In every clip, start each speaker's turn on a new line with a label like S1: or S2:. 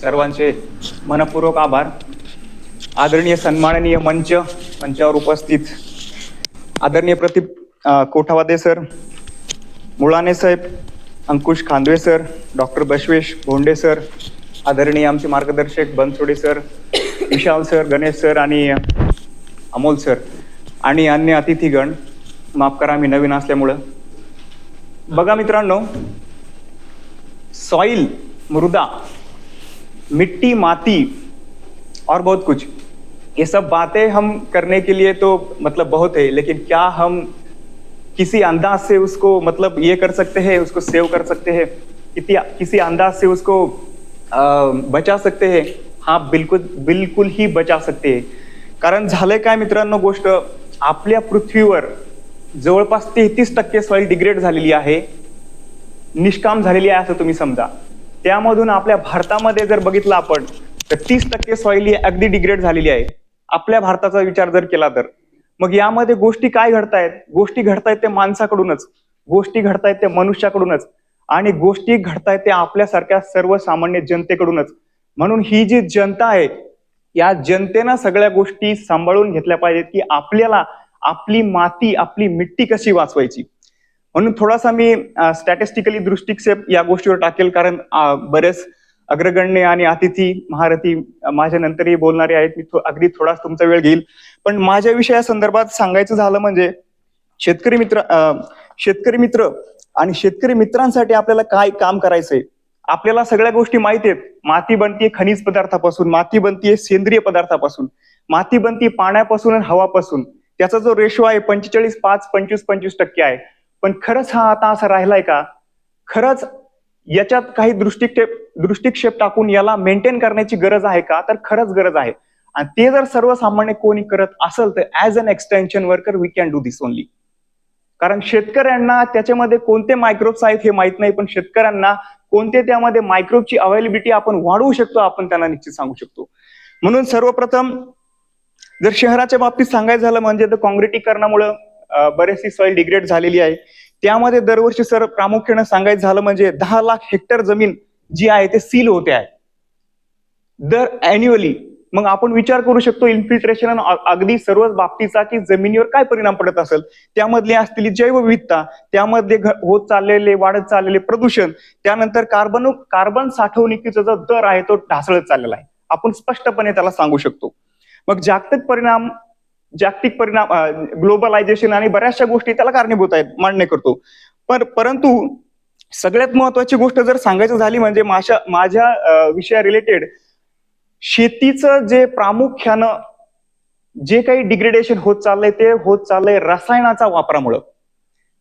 S1: सर्वांचे मनपूर्वक आभार. आदरणीय सन्माननीय मंचावर उपस्थित आदरणीय प्रदीप कोठावादे सर, मुळाने साहेब, Ankush Khandve sir, doctor Basvesh Bhonde sir, आदरणीय आमचे मार्गदर्शक Bansode sir, Vishal sir, Ganesh sir आणि अमोल सर आणि अन्य अतिथीगण, माफ करा मी नवीन असल्यामुळं. बघा मित्रांनो, सॉइल, मृदा, मिट्टी, माती और बहुत कुछ, ये सब बातें हम करने के लिए तो मतलब बहुत है, लेकिन क्या हम किसी अंदाज से उसको मतलब ये कर सकते हैं, उसको सेव कर सकते हैं, किसी अंदाज से उसको बचा सकते हैं? हाँ, बिल्कुल ही बचा सकते हैं. कारण झालंय काय मित्रांनो, गोष्ट आपल्या पृथ्वीवर जवळपास 33% सॉइल डिग्रेड झालेली आहे, निष्काम झालेली आहे असं तुम्ही समजा. त्यामधून आपल्या भारतामध्ये जर बघितलं आपण तर 30% सॉइल ही अगदी डिग्रेड झालेली आहे. आपल्या भारताचा विचार जर केला तर मग यामध्ये गोष्टी काय घडतायत? गोष्टी घडतायत ते माणसाकडूनच, गोष्टी घडतायत ते मनुष्याकडूनच, आणि गोष्टी घडतायत ते आपल्यासारख्या सर्वसामान्य जनतेकडूनच. म्हणून ही जी जनता आहे, या जनतेनं सगळ्या गोष्टी सांभाळून घेतल्या पाहिजेत की आपल्याला आपली माती, आपली मिट्टी कशी वाचवायची. म्हणून थोडासा मी स्टॅटिस्टिकली दृष्टिक्षेप या गोष्टीवर टाकेल, कारण बरेच अग्रगण्य आणि अतिथी महारथी माझ्या नंतरही बोलणारे आहेत. मी अगदी थोडाच तुमचा वेळ घेईल, पण माझ्या विषया संदर्भात सांगायचं झालं म्हणजे शेतकरी मित्र आणि शेतकरी मित्रांसाठी आपल्याला काय काम करायचंय. आपल्याला सगळ्या गोष्टी माहिती आहेत. माती बनतीये खनिज पदार्थापासून, माती बनतीये सेंद्रिय पदार्थापासून, माती बनती पाण्यापासून आणि हवापासून. त्याचा जो रेशो आहे 45-5, 25-25% आहे. पण खरंच हा आता असा राहिलाय का? खरंच याच्यात काही दृष्टिक्षेप टाकून याला मेंटेन करण्याची गरज आहे का? तर खरंच गरज आहे. आणि ते जर सर्वसामान्य कोणी करत असेल तर as an extension worker we can do this only. कारण शेतकऱ्यांना त्याच्यामध्ये कोणते मायक्रोब्स आहेत हे माहित नाही, पण शेतकऱ्यांना कोणते त्यामध्ये मायक्रोबची अवेलेबिलिटी आपण वाढवू शकतो, आपण त्यांना निश्चित सांगू शकतो. म्हणून सर्वप्रथम जर शहराच्या बाबतीत सांगायचं झालं म्हणजे तर काँक्रिटीकरणामुळे बरेचशी सॉइल डिग्रेड झालेली आहे. त्यामध्ये दरवर्षी सर प्रामुख्याने सांगायचं झालं म्हणजे 10 लाख हेक्टर जमीन जी आहे ते सील होते आहे दर अॅन्युअली. मग आपण विचार करू शकतो इन्फिल्ट्रेशन अगदी सर्वच बाबतीचा की जमिनीवर काय परिणाम पडत असेल. त्यामधली असलेली जैवविविधता, त्यामध्ये होत चाललेले वाढत चाललेले प्रदूषण, त्यानंतर कार्बन साठवणुकीचा जो दर आहे तो ढासळत चाललेला आहे. आपण स्पष्टपणे त्याला सांगू शकतो. मग जागतिक परिणाम, ग्लोबलायझेशन आणि बऱ्याचशा गोष्टी त्याला कारणीभूत आहेत, मान्य करतो. परंतु सगळ्यात महत्वाची गोष्ट जर सांगायची झाली म्हणजे माझ्या विषया रिलेटेड शेतीचं जे प्रामुख्यानं जे काही डिग्रेडेशन होत चाललंय ते होत चाललंय रसायनाचा वापरामुळं.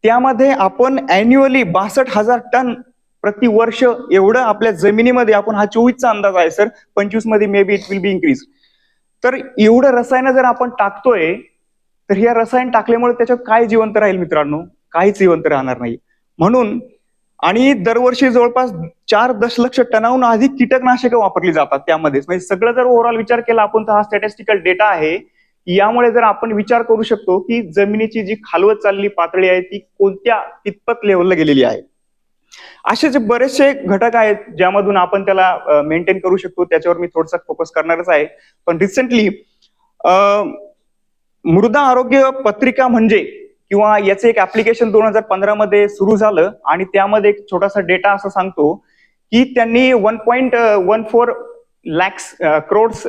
S1: त्यामध्ये आपण अॅन्युअली 62,000 टन प्रतिवर्ष एवढं आपल्या जमिनीमध्ये, आपण हा 24चा अंदाज आहे सर, 25 मध्ये may be it will be increase. तर एवढं रसायन जर आपण टाकतोय तर हे रसायन टाकल्यामुळे त्याच्यात काय जिवंत राहील मित्रांनो? काहीच जिवंत राहणार नाही. म्हणून आणि दरवर्षी जवळपास 4 दशलक्ष टनाहून अधिक कीटकनाशकं वापरली जातात त्यामध्येच. म्हणजे सगळं जर ओव्हरऑल विचार केला आपण तर हा स्टॅटिस्टिकल डेटा आहे. यामुळे जर आपण विचार करू शकतो की जमिनीची जी खालवत चाललेली पातळी आहे ती कितपत लेवलला गेलेली आहे. असे जे बरेचसे घटक आहेत ज्यामधून आपण त्याला मेंटेन करू शकतो, त्याच्यावर मी थोडंसं फोकस करणारच आहे. पण रिसेंटली मृदा आरोग्य पत्रिका म्हणजे किंवा याचं एक ऍप्लिकेशन 2015 मध्ये सुरू झालं आणि त्यामध्ये एक छोटासा डेटा असं सांगतो की त्यांनी 1.14 lakhs crores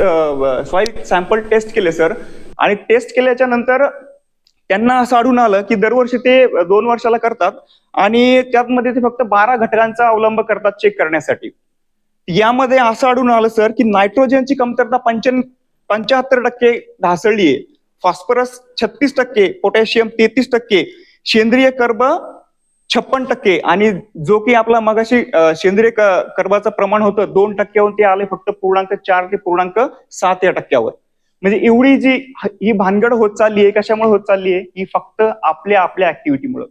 S1: soil sample test केले सर. आणि टेस्ट केल्याच्या नंतर त्यांना असं आढळून आलं की दरवर्षी ते 2 वर्षाला करतात आणि त्यामध्ये ते फक्त 12 घटकांचा अवलंब करतात चेक करण्यासाठी. यामध्ये असं आढळून आलं सर की नायट्रोजनची कमतरता 75% ढासळली आहे, फॉस्फरस 36%, पोटॅशियम 33%, सेंद्रिय कर्ब 56%, आणि जो की आपला मगाशी सेंद्रिय कर्बाचं प्रमाण होतं 2%वरून ते आले फक्त 0.4 ते 0.7 या टक्क्यावर. म्हणजे एवढी जी ही भानगड होत चालली आहे, कशामुळे होत चालली आहे? ही फक्त आपल्या ऍक्टिव्हिटीमुळे.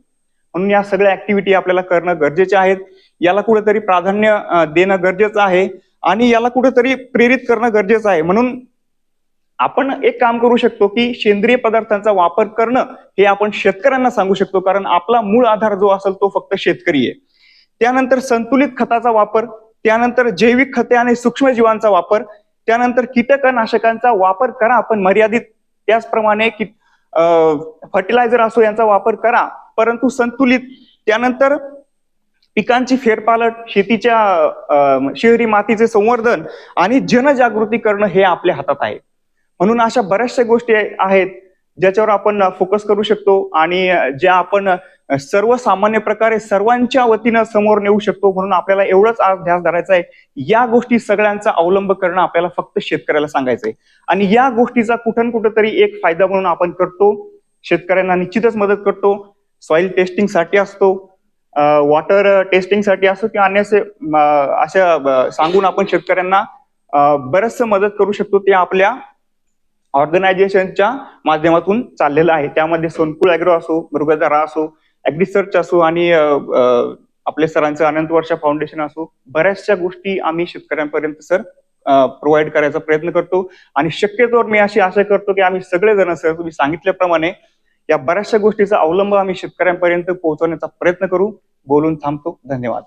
S1: म्हणून या सगळ्या ऍक्टिव्हिटी आपल्याला करणं गरजेचे आहेत. याला कुठेतरी प्राधान्य देणं गरजेचं आहे आणि याला कुठेतरी प्रेरित करणं गरजेचं आहे. म्हणून आपण एक काम करू शकतो की सेंद्रिय पदार्थांचा वापर करणं हे आपण शेतकऱ्यांना सांगू शकतो, कारण आपला मूळ आधार जो असेल तो फक्त शेतकरी आहे. त्यानंतर संतुलित खताचा वापर, त्यानंतर जैविक खते आणि सूक्ष्मजीवांचा वापर, त्यानंतर कीटकनाशकांचा वापर करा आपण मर्यादित, त्याचप्रमाणे फर्टिलायझर असो यांचा वापर करा परंतु संतुलित, त्यानंतर पिकांची फेरपालट, शेतीच्या शहरी मातीचे संवर्धन आणि जनजागृती करणं हे आपल्या हातात आहे. म्हणून अशा बऱ्याचशा गोष्टी आहेत ज्याच्यावर आपण फोकस करू शकतो आणि ज्या आपण सर्वसामान्य प्रकारे सर्वांच्या वतीनं समोर नेऊ शकतो. म्हणून आपल्याला एवढंच आज ध्यास धरायचं आहे, या गोष्टी सगळ्यांचा अवलंब करणं आपल्याला फक्त शेतकऱ्याला सांगायचंय आणि या गोष्टीचा कुठं कुठंतरी एक फायदा म्हणून आपण करतो, शेतकऱ्यांना निश्चितच मदत करतो. सॉइल टेस्टिंगसाठी असतो, वॉटर टेस्टिंगसाठी असो किंवा अन्य अशा सांगून आपण शेतकऱ्यांना बरचसं मदत करू शकतो. ते आपल्या ऑर्गनायझेशनच्या माध्यमातून चाललेलं आहे. त्यामध्ये सोनकुळ ॲग्रो असो, मृगधरा असो, ॲग्रिसर्च असो आणि आपल्या सरांचं अनंत वर्षा फाउंडेशन असो, बऱ्याचशा गोष्टी आम्ही शेतकऱ्यांपर्यंत सर प्रोव्हाइड करायचा प्रयत्न करतो आणि शक्यतोवर मी अशी आशा करतो की आम्ही सगळेजण सर तुम्ही सांगितल्याप्रमाणे या बऱ्याचशा गोष्टीचा अवलंब आम्ही शेतकऱ्यांपर्यंत पोहोचवण्याचा प्रयत्न करू. बोलून थांबतो. धन्यवाद.